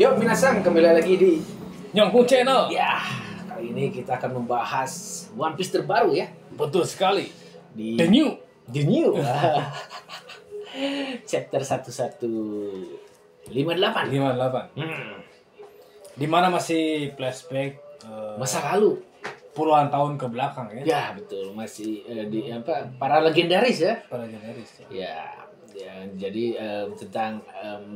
Yo, minasan, kembali lagi di Nyongkung Channel. ya. Kali ini kita akan membahas One Piece terbaru ya Betul sekali. di The New. The New. Chapter 1158. 58. Di mana masih flashback Masa lalu. puluhan tahun ke belakang ya. Ya, betul. Masih di apa? Para legendaris ya. Para generis. Ya, jadi tentang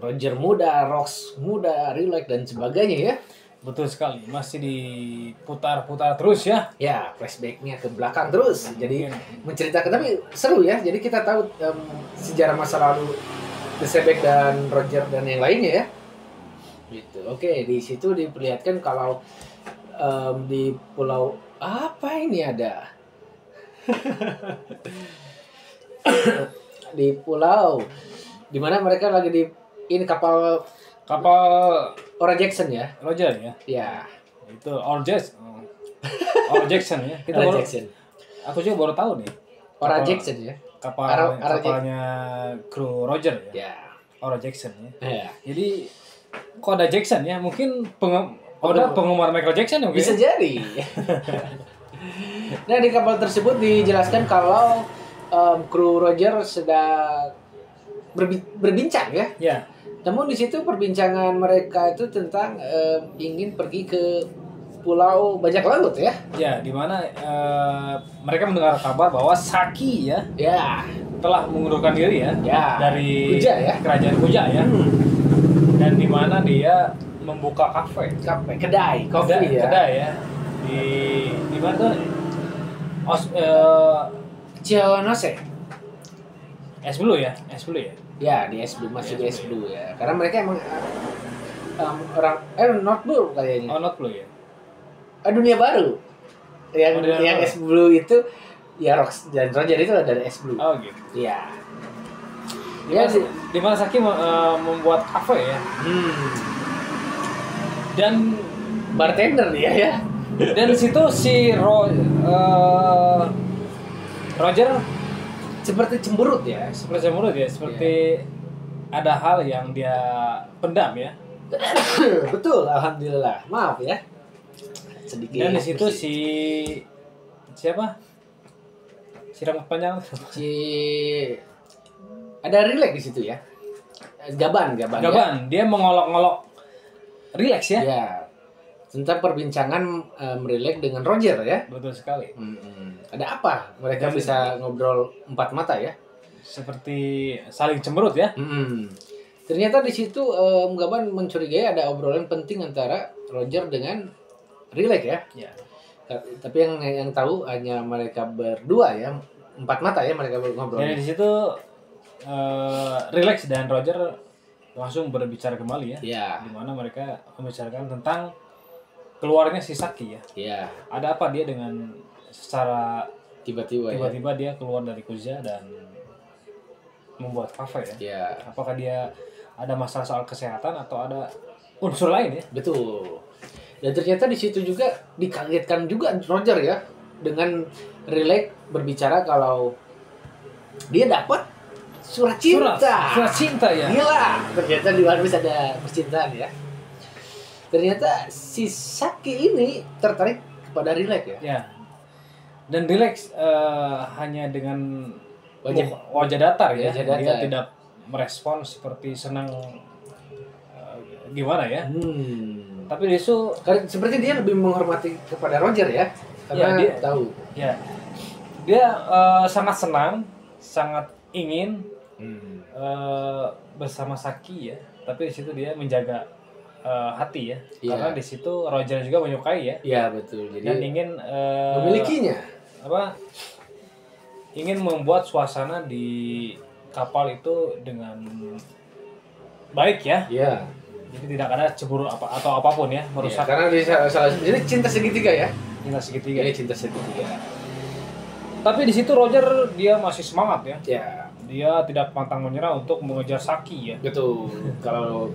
Roger muda, Rox muda, Relax dan sebagainya ya. Betul sekali. Masih diputar-putar terus ya. Ya, flashbacknya ke belakang terus. Jadi menceritakan, tapi seru ya. Jadi kita tahu sejarah masa lalu The Sebek dan Roger dan yang lainnya ya. Gitu. Oke, di situ diperlihatkan kalau di pulau apa ini ada? Di pulau di mana mereka lagi di ini kapal Ora Jackson ya. Roger ya. Ya, Itu Or Jackson ya. Kita Ora baru, Jackson. aku juga baru tahu nih. Ora Kapal- Jackson ya. Kapalnya kru Roger ya. Ya. Or Jackson ya. Ya. Jadi kok ada Jackson ya? Mungkin Aduh. penggemar Michael Jackson ya mungkin. Bisa jadi. Nah, di kapal tersebut dijelaskan kalau kru Roger sedang berbincang ya. Ya. Namun di situ perbincangan mereka itu tentang ingin pergi ke pulau bajak laut ya. Ya, di mana mereka mendengar kabar bahwa Saki ya Ya. telah mengundurkan diri ya, Ya. dari Kuja ya. kerajaan Kuja ya. Dan di mana dia membuka kafe, Kedai kopi ya. kedai ya. Di mana tuh? Chiawanose. Es Blue ya, Es Blue ya. Ya, di S Blue, masih di S Blue ya. Karena mereka emang orang North Blue kayaknya. Oh, not Blue ya. Dunia baru. Yang Dunia yang baru. S Blue itu ya Rox dan Roger itu dari S Blue. Oh gitu. Iya. Di mana, di mana Saki membuat kafe ya. Dan Bartender dia ya. dan di situ si Roger Seperti cemberut ya. seperti menurut ya, seperti ada hal yang dia pendam ya. Betul, alhamdulillah. Maaf ya. Sedikit. Dan di situ si siapa? Si rambut panjang. Ada Relax di situ ya. Gaban. Ya. Dia mengolok-olok relax ya. Ya. Tentang perbincangan Relax dengan Roger ya. Betul sekali. Ada apa? Mereka bisa ngobrol empat mata ya. Seperti saling cemberut ya. Ternyata di situ Gaban mencurigai ada obrolan penting antara Roger dengan Relax ya. Ya. Tapi yang tahu hanya mereka berdua ya. Empat mata ya mereka ngobrol. Jadi di situ relax dan Roger langsung berbicara kembali ya. Ya. Di mana mereka membicarakan tentang keluarnya si Saki ya. Ya. Ada apa dia dengan secara Tiba-tiba ya. tiba-tiba dia keluar dari Kuja dan membuat kafe ya. Ya. Apakah dia ada masalah soal kesehatan atau ada unsur lain ya? Betul. Dan ternyata di situ juga dikagetkan juga Roger ya dengan Relax berbicara kalau dia dapat surat cinta. Surat cinta ya. Gila. Ternyata di One Piece ada percintaan ya. Ternyata si Saki ini tertarik kepada Relax ya. Ya. Dan relax hanya dengan Wajah datar ya. wajah Dia datar. tidak merespon seperti senang gimana ya. Tapi dia itu Karena seperti dia lebih menghormati kepada Roger ya. Karena Ya, dia- tahu. ya dia sangat senang, sangat ingin bersama Saki ya. Tapi di situ dia menjaga hati ya. Iya. Karena di situ Roger juga menyukai ya. Iya betul. Jadi Dan ingin memilikinya. Ingin membuat suasana di kapal itu dengan baik ya. Iya. Jadi tidak ada cemburu atau apapun ya Iya, merusak karena di salah jadi cinta segitiga ya. cinta segitiga. Ini cinta segitiga. Tapi di situ Roger dia masih semangat ya. Ya, Dia tidak pantang menyerah untuk mengejar Saki ya. betul. Kalau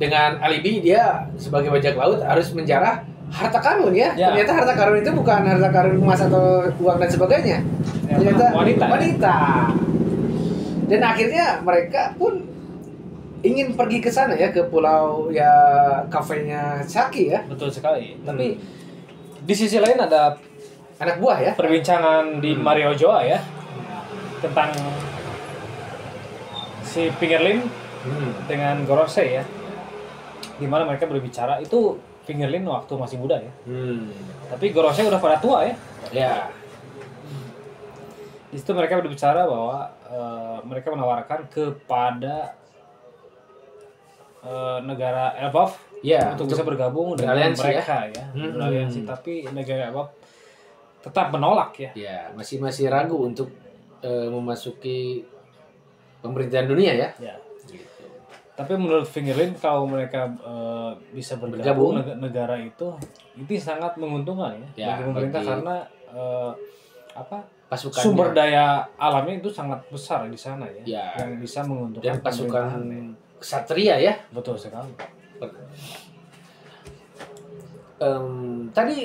dengan alibi dia sebagai bajak laut harus menjarah harta karun ya. Ya. Ternyata harta karun itu bukan harta karun emas atau uang dan sebagainya. Ternyata Ternyata wanita. Dan akhirnya mereka pun ingin pergi ke sana ya, ke pulau ya kafenya Saki ya. Betul sekali. Tapi di sisi lain ada Anak buah ya. perbincangan di Mario Joa ya tentang si Fingerlin dengan Gorosei ya, dimana mereka berbicara itu Fingerlin waktu masih muda ya, tapi Gorosei udah pada tua ya. Ya. Di situ mereka berbicara bahwa mereka menawarkan kepada negara Elbaf Ya, untuk bisa bergabung dengan beraliansi mereka ya, beraliansi. Tapi negara Elbaf tetap menolak ya. Ya, masih ragu untuk memasuki pemerintahan dunia ya. Ya. Tapi menurut Fingerlin kalau mereka bisa bergabung negara itu sangat menguntungkan ya, bagi pemerintah karena pasukannya, sumber daya alamnya itu sangat besar di sana ya, ya, yang bisa menguntungkan dan pasukan ya. Ksatria ya. Betul sekali. Tadi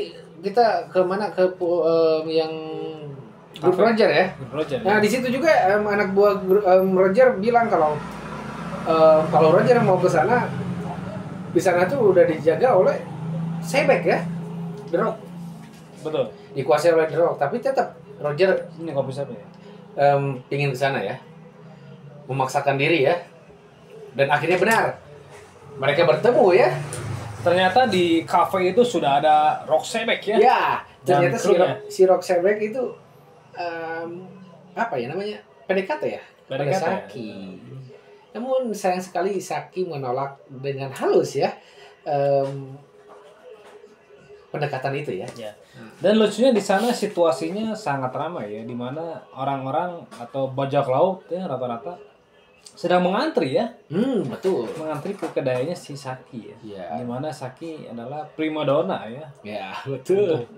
kita ke mana, ke yang grup Roger ya. Nah di situ juga anak buah Roger bilang kalau Roger mau ke sana, di sana tuh udah dijaga oleh Sebek ya, The Rock. Betul. Dikuasai oleh The Rock, tapi tetap Roger ini kopi siapa ya? Pingin ke sana ya, memaksakan diri ya, dan akhirnya benar mereka bertemu ya. Ternyata di cafe itu sudah ada Rock Sebek ya. Ya, ternyata si Rock Sebek itu apa ya namanya, PDKT ya, pada Saki. Namun sayang sekali Saki menolak dengan halus ya pendekatan itu ya. Dan lucunya di sana situasinya sangat ramai ya, di mana orang-orang atau bajak laut ya rata-rata sedang mengantri ya. Betul. Mengantri ke kedainya si Saki ya. Di mana Saki adalah primadona ya. Ya, betul. Untuk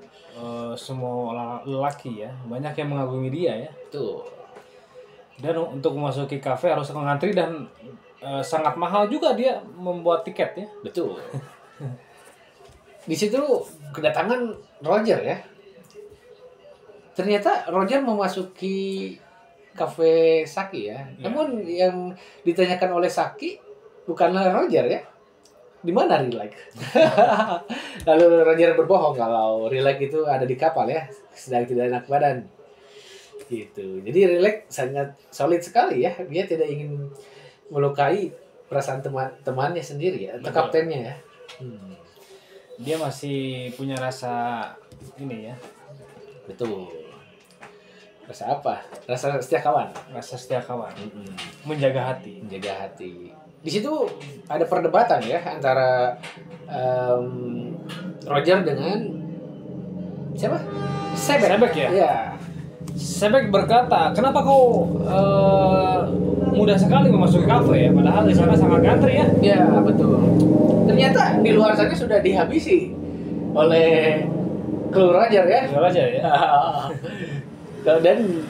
semua lelaki ya, banyak yang mengagumi dia ya. Betul. Dan untuk memasuki kafe harus mengantri dan sangat mahal juga dia membuat tiket ya. Betul. Di situ kedatangan Roger ya. Ternyata Roger memasuki kafe Saki ya. Namun yang ditanyakan oleh Saki bukanlah Roger ya. Di mana Relax? Lalu Roger berbohong kalau Relax itu ada di kapal ya, sedang tidak enak badan. Gitu. Jadi Relax sangat solid sekali ya. Dia tidak ingin melukai perasaan temannya sendiri ya, atau kaptennya ya. Dia masih punya rasa ini ya. Betul. Rasa apa? Rasa setia kawan. Rasa setia kawan. Menjaga hati. Menjaga hati. Di situ ada perdebatan ya antara Roger dengan siapa? Sebek ya? Iya. Sebek berkata, kenapa kau mudah sekali memasuki kafe ya? Padahal di sana sangat ngantri ya? Iya, betul. Ternyata di luar sana sudah dihabisi oleh kru Roger ya. Roger ya. Dan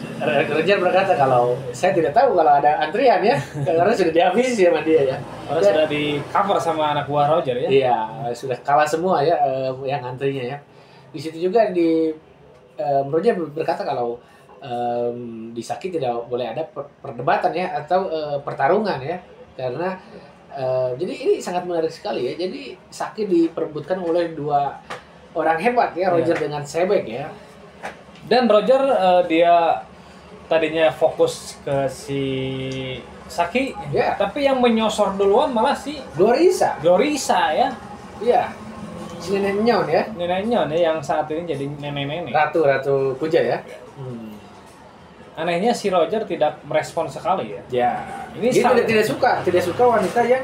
Roger berkata kalau saya tidak tahu kalau ada antrian ya, karena sudah dihabisi sama dia ya. Karena sudah di cover sama anak buah Roger ya. Iya, sudah kalah semua ya yang antrinya ya. Di situ juga Roger berkata kalau di Saki tidak boleh ada perdebatan ya atau pertarungan ya, karena jadi ini sangat menarik sekali ya. Jadi Saki diperebutkan oleh dua orang hebat ya, Roger dengan Sebek ya. Dan Roger dia tadinya fokus ke si Saki, tapi yang menyosor duluan malah si Glorisa ya. Iya. Si Nenek Nyon ya. Nenek Nyon ya, yang saat ini jadi nenek-nenek. Ratu Puja ya. Anehnya si Roger tidak merespon sekali ya. Ya. Ini dia tidak suka wanita yang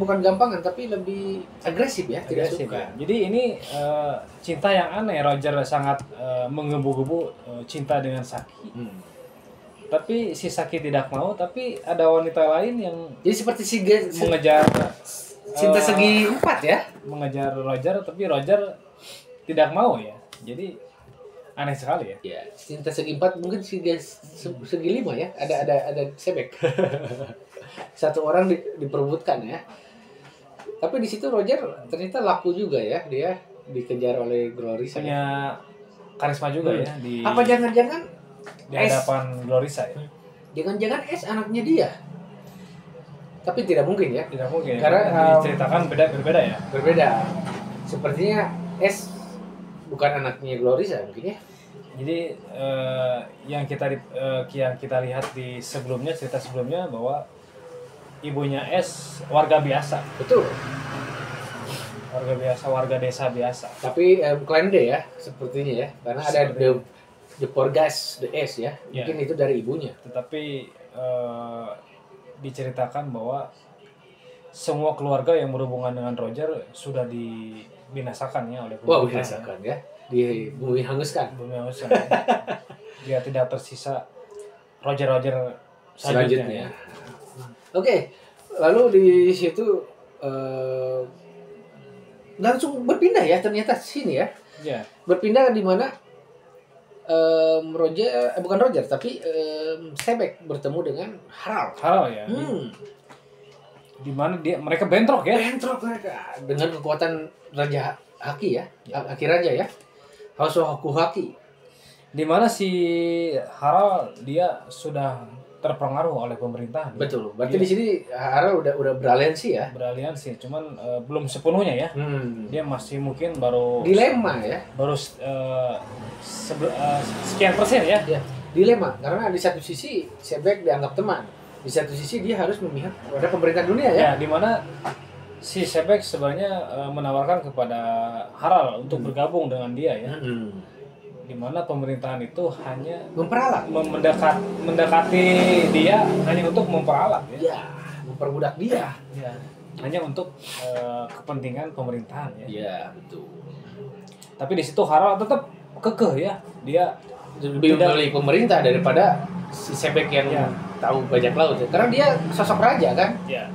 bukan gampangan tapi lebih agresif ya, tidak suka. Ya. Jadi ini cinta yang aneh. Roger sangat menggebu-gebu cinta dengan Saki. Tapi si Saki tidak mau, tapi ada wanita lain yang jadi seperti mengejar cinta segi empat ya, mengejar Roger, tapi Roger tidak mau ya. Jadi aneh sekali ya. Ya, cinta segi empat mungkin segi lima ya. Ada Sebek. Satu orang diperebutkan ya. Tapi di situ Roger ternyata laku juga ya, dia dikejar oleh Glorisa. Punya karisma juga ya di. Apa jangan-jangan di hadapan Glorisa ya? Jangan-jangan anaknya dia. tapi tidak mungkin ya. Tidak mungkin. Karena diceritakan berbeda ya. Berbeda. Sepertinya S bukan anaknya Glorisa mungkin ya. Jadi yang kita lihat di sebelumnya, cerita sebelumnya bahwa ibunya S warga biasa. Betul. Warga biasa, warga desa biasa. Tapi Clan D ya sepertinya ya, karena ada the Porgas the S ya. Mungkin itu dari ibunya. Tetapi diceritakan bahwa semua keluarga yang berhubungan dengan Roger sudah dibinasakan ya oleh pemerintah. Wah, binasakan ya. Di bumi hanguskan. Dia tidak tersisa Roger selanjutnya. Oke, lalu di situ langsung berpindah ya ternyata sini ya. Ya. Berpindah di mana bukan Roger tapi Sebek bertemu dengan Harald. Harald ya. Di mana mereka bentrok ya? Bentrok mereka dengan kekuatan Raja Haki ya. Haki Raja ya. House of Haki. Di mana si Harald dia sudah terpengaruh oleh pemerintah. Betul. Berarti di sini Harald udah beraliansi ya. Beraliansi, cuman belum sepenuhnya ya. Dia masih mungkin baru dilema ya. Baru sekian persen ya. Dilema karena di satu sisi Sebek dianggap teman. Di satu sisi dia harus memihak pada pemerintah dunia ya. Ya, di mana si Sebek sebenarnya menawarkan kepada Harald untuk bergabung dengan dia ya. Di mana pemerintahan itu hanya memperalat, mendekati dia hanya untuk memperalat ya. Ya, memperbudak dia. Ya, hanya untuk kepentingan pemerintahan ya. Iya, betul. Tapi di situ Harald tetap kekeh ya. Dia lebih memilih pemerintah daripada si Sebek yang tahu bajak laut ya. Karena dia sosok raja kan. Ya.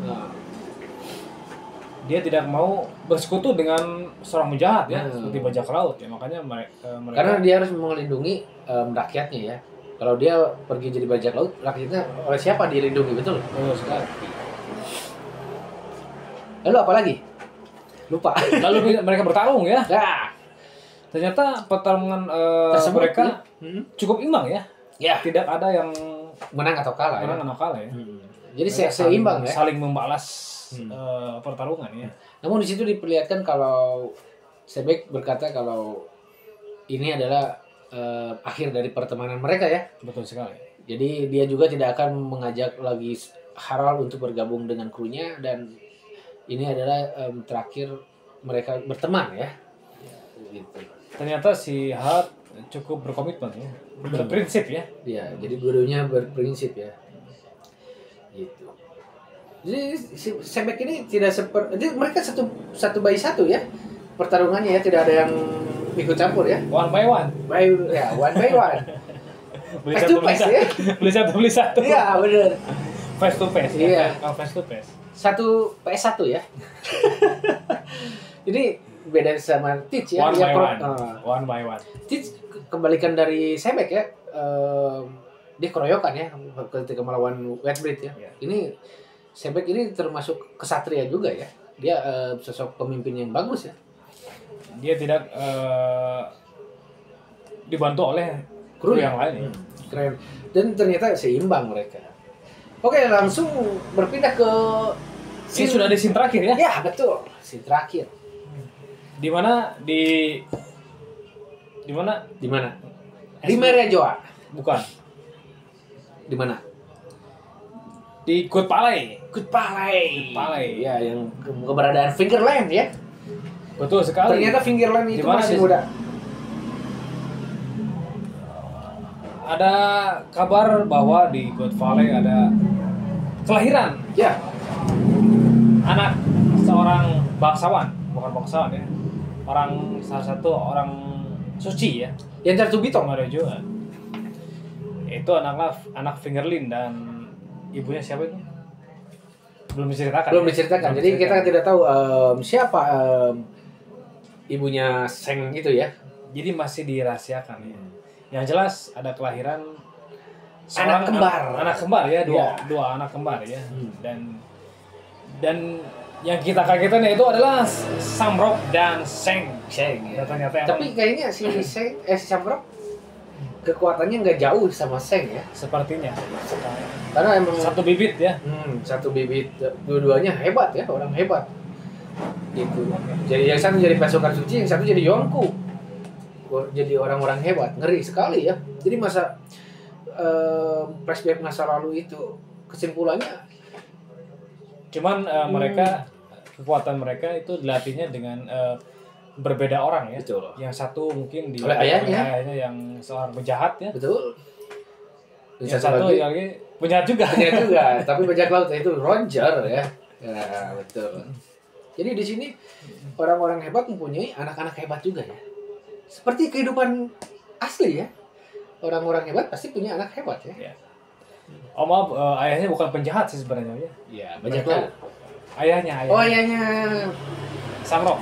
Dia tidak mau bersekutu dengan seorang penjahat ya, seperti bajak laut ya. Makanya mereka karena dia harus melindungi rakyatnya ya. Kalau dia pergi jadi bajak laut, rakyatnya oleh siapa dilindungi, betul? Betul sekali. Lalu apa lagi? Lupa. Lalu mereka bertarung ya. Ya. Ternyata pertarungan mereka cukup imbang ya. Ya. Tidak ada yang menang atau kalah. Menang atau kalah ya. Jadi seimbang ya. Saling membalas pertarungan ya. Namun di situ diperlihatkan kalau Sebek berkata kalau ini adalah akhir dari pertemanan mereka ya. Betul sekali. Jadi dia juga tidak akan mengajak lagi Harald untuk bergabung dengan krunya dan ini adalah terakhir mereka berteman ya. Gitu. Ternyata si Harald cukup berkomitmen ya, berprinsip ya. Iya, jadi dua-duanya berprinsip ya. Gitu. Jadi si Sebek ini tidak jadi mereka satu by satu ya pertarungannya ya, tidak ada yang ikut campur ya. One by one. One by one. Face to face ya. Beli satu. Iya benar. Face to face. Iya. Face to face. Satu PS1 ya. Jadi beda sama Teach ya. One by one. Teach kembalikan dari Sebek ya. Dia keroyokan ya ketika melawan Whitebread ya. Ini Sebek ini termasuk kesatria juga ya. Dia sosok pemimpin yang bagus ya. Dia tidak dibantu oleh kru yang lain. Keren. Dan ternyata seimbang mereka. Oke, langsung berpindah ke ini sudah di scene terakhir ya? Ya, betul. Scene terakhir. Di mana? Di mana? Di Meriajoa. Bukan. Di mana? Di Good Palais. Ya, yang keberadaan Fingerland ya. Betul sekali. Ternyata Fingerland itu masih muda. Ada kabar bahwa di Good Valley ada kelahiran. Ya. Anak seorang bangsawan, bukan bangsawan ya. Salah satu orang suci ya. Yang tertubito Meriajoa juga. Itu anak Fingerlin dan ibunya siapa itu? Belum diceritakan. Jadi kita tidak tahu siapa ibunya Seng itu ya. Jadi masih dirahasiakan ya. Yang jelas ada kelahiran anak kembar ya, dua anak kembar ya. Dan yang kita kagetan itu adalah Samrock dan Seng. Ya. Ternyata tapi kayaknya si Samrock kekuatannya nggak jauh sama Seng ya. Sepertinya. Karena emang Satu bibit ya. Satu bibit, dua-duanya hebat ya, orang hebat. Gitu. Jadi yang satu jadi pasukan suci, yang satu jadi Yonku. Jadi orang-orang hebat, ngeri sekali ya. Jadi flashback masa lalu itu kesimpulannya cuman mereka kekuatan mereka itu dilatihnya dengan berbeda orang ya. Betul. Yang satu mungkin Oleh ayahnya yang seorang penjahat ya. betul. Yang satu lagi penjahat juga. Penjahat juga, tapi bajak laut itu Roger ya. Ya, betul. Jadi di sini orang-orang hebat mempunyai anak-anak hebat juga ya. Seperti kehidupan asli ya. Orang-orang hebat pasti punya anak hebat ya. Ya. Oh maaf, ayahnya bukan penjahat sih sebenarnya ya. Iya, bajak laut. Ayahnya. Oh, ayahnya Samrock.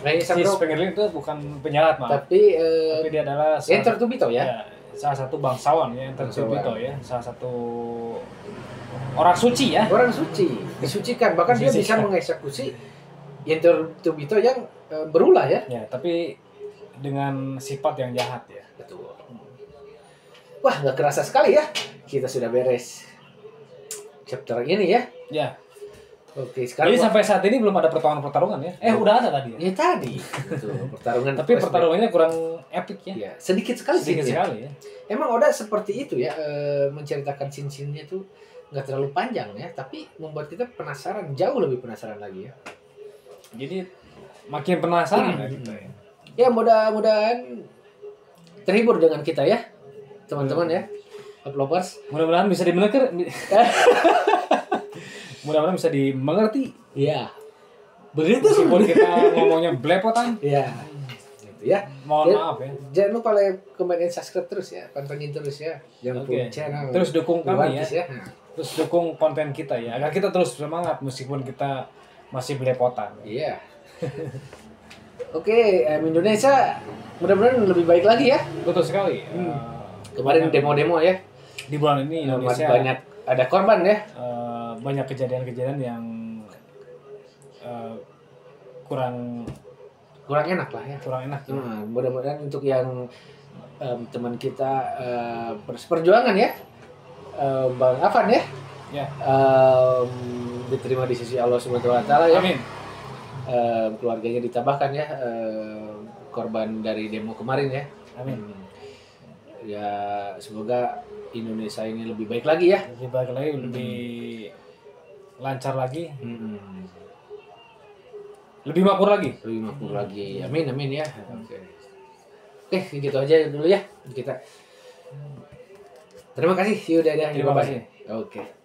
Ayahnya Si Samrock. Spengerling itu bukan penjahat maaf. Tapi Dia adalah Enter Tubito ya. salah satu bangsawan ya, Enter Tubito ya. Salah satu orang suci ya. Orang suci, disucikan. Bahkan dia bisa mengeksekusi Enter Tubito yang berulah ya. Ya, tapi dengan sifat yang jahat ya. Betul. Wah, nggak kerasa sekali ya. Kita sudah beres chapter ini ya. Ya. Oke, sekarang Jadi sampai saat ini belum ada pertarungan ya? Udah ada tadi ya? ya tadi. Betul, pertarungan. Tapi pertarungannya kurang epic ya? Ya, sedikit sekali Sedikit sih. sekali ya? Emang Oda seperti itu ya, menceritakan scene-scene-nya tuh nggak terlalu panjang ya, tapi membuat kita penasaran, jauh lebih penasaran lagi ya. Jadi makin penasaran ya kita ya? Ya, mudah-mudahan terhibur dengan kita ya, teman-teman ya, uplovers. Mudah-mudahan bisa mudah-mudahan bisa dimengerti. Iya. Begitu Meskipun kita ngomongnya belepotan. Iya. Gitu ya. Mohon maaf ya. Jangan lupa like, comment, dan subscribe terus ya. Pantengin terus ya. Jangan Oke. channel. Terus dukung kami ya. Nah. Terus dukung konten kita ya. Agar kita terus semangat meskipun kita masih belepotan. Iya. Oke, Indonesia mudah-mudahan lebih baik lagi ya. Betul sekali. Kemarin demo-demo ya. Di bulan ini Indonesia banyak ada korban ya. Banyak kejadian-kejadian yang kurang Enak lah ya. Kurang enak ya. Mudah-mudahan untuk yang teman kita perjuangan ya, Bang Afan ya. Ya. Diterima di sisi Allah Subhanahu wa taala ya. Amin. Keluarganya ditambahkan ya, korban dari demo kemarin ya. Amin. Ya, semoga Indonesia ini lebih baik lagi ya. Lebih baik lagi, lebih lancar lagi. Lebih makmur lagi. Lebih makmur lagi. Amin, amin ya. Oke, gitu aja dulu ya kita. Terima kasih. Yaudah. Terima kasih. Oke.